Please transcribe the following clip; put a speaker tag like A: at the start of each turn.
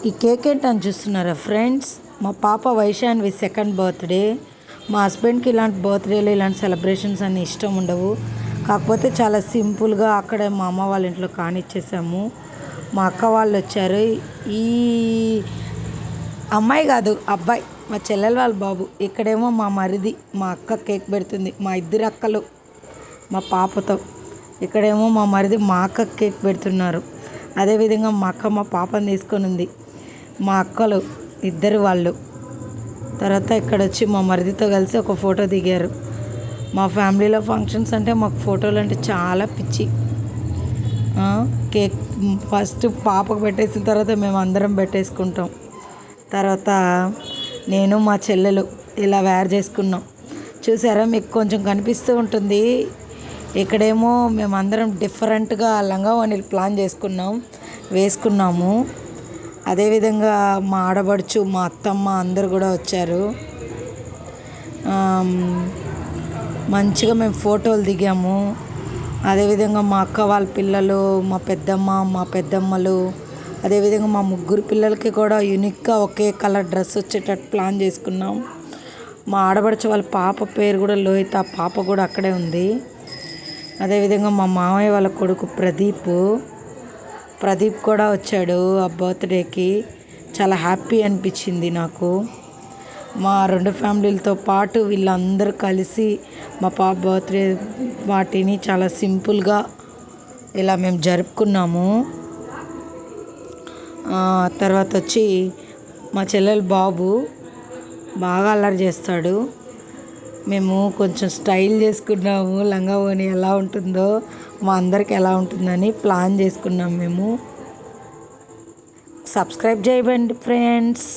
A: ఈ కేక్ ఏంటని చూస్తున్నారా ఫ్రెండ్స్? మా పాప వైశాన్వి సెకండ్ బర్త్డే. మా హస్బెండ్కి ఇలాంటి బర్త్డేలు ఇలాంటి సెలబ్రేషన్స్ అన్నీ ఇష్టం ఉండవు. కాకపోతే చాలా సింపుల్గా అక్కడే మా అమ్మ వాళ్ళ ఇంట్లో కానిచ్చేసాము. మా అక్క వాళ్ళు వచ్చారు. ఈ అమ్మాయి కాదు అబ్బాయి, మా చెల్లెల వాళ్ళ బాబు. ఇక్కడేమో మా మరిది, మా అక్క కేక్ పెడుతుంది. మా ఇద్దరు అక్కలు మా పాపతో. ఇక్కడేమో మా మరిది మా అక్క కేక్ పెడుతున్నారు. అదేవిధంగా మా అక్క మా పాపని తీసుకొని ఉంది. మా అక్కలు ఇద్దరు వాళ్ళు. తర్వాత ఇక్కడ వచ్చి మా మరిదితో కలిసి ఒక ఫోటో దిగారు. మా ఫ్యామిలీలో ఫంక్షన్స్ అంటే మాకు ఫోటోలు అంటే చాలా పిచ్చి. కేక్ ఫస్ట్ పాపకు పెట్టేసిన తర్వాత మేము అందరం పెట్టేసుకుంటాం. తర్వాత నేను మా చెల్లెలు ఇలా వేర్ చేసుకున్నాం. చూసారా, మీకు కొంచెం కనిపిస్తూ ఉంటుంది. ఇక్కడేమో మేమందరం డిఫరెంట్గా లంగావోణీలు ప్లాన్ వేసుకున్నాము. అదేవిధంగా మా ఆడబడుచు, మా అత్తమ్మ అందరు కూడా వచ్చారు. మంచిగా మేము ఫోటోలు దిగాము. అదేవిధంగా మా అక్క వాళ్ళ పిల్లలు, మా పెద్దమ్మ, మా పెద్దమ్మలు, అదేవిధంగా మా ముగ్గురు పిల్లలకి కూడా యూనిక్గా ఒకే కలర్ డ్రెస్ వచ్చేటట్టు ప్లాన్ చేసుకున్నాం. మా ఆడబడుచు వాళ్ళ పాప పేరు కూడా లోహిత, ఆ పాప కూడా అక్కడే ఉంది. అదేవిధంగా మా మామయ్య వాళ్ళ కొడుకు ప్రదీప్ కూడా వచ్చాడు ఆ బర్త్డేకి. చాలా హ్యాపీ అనిపించింది నాకు. మా రెండు ఫ్యామిలీలతో పాటు వీళ్ళందరూ కలిసి మా పాప బర్త్డే వాటిని చాలా సింపుల్గా ఇలా మేము జరుపుకున్నాము. తర్వాత వచ్చి మా చెల్లెల బాబు బాగా అల్లరి చేస్తాడు. మేము కొంచెం స్టైల్ చేసుకున్నాము. లంగావోణి ఎలా ఉంటుందో, మా అందరికి ఎలా ఉంటుందని ప్లాన్ చేసుకున్నాం మేము. సబ్స్క్రైబ్ చేయండి ఫ్రెండ్స్.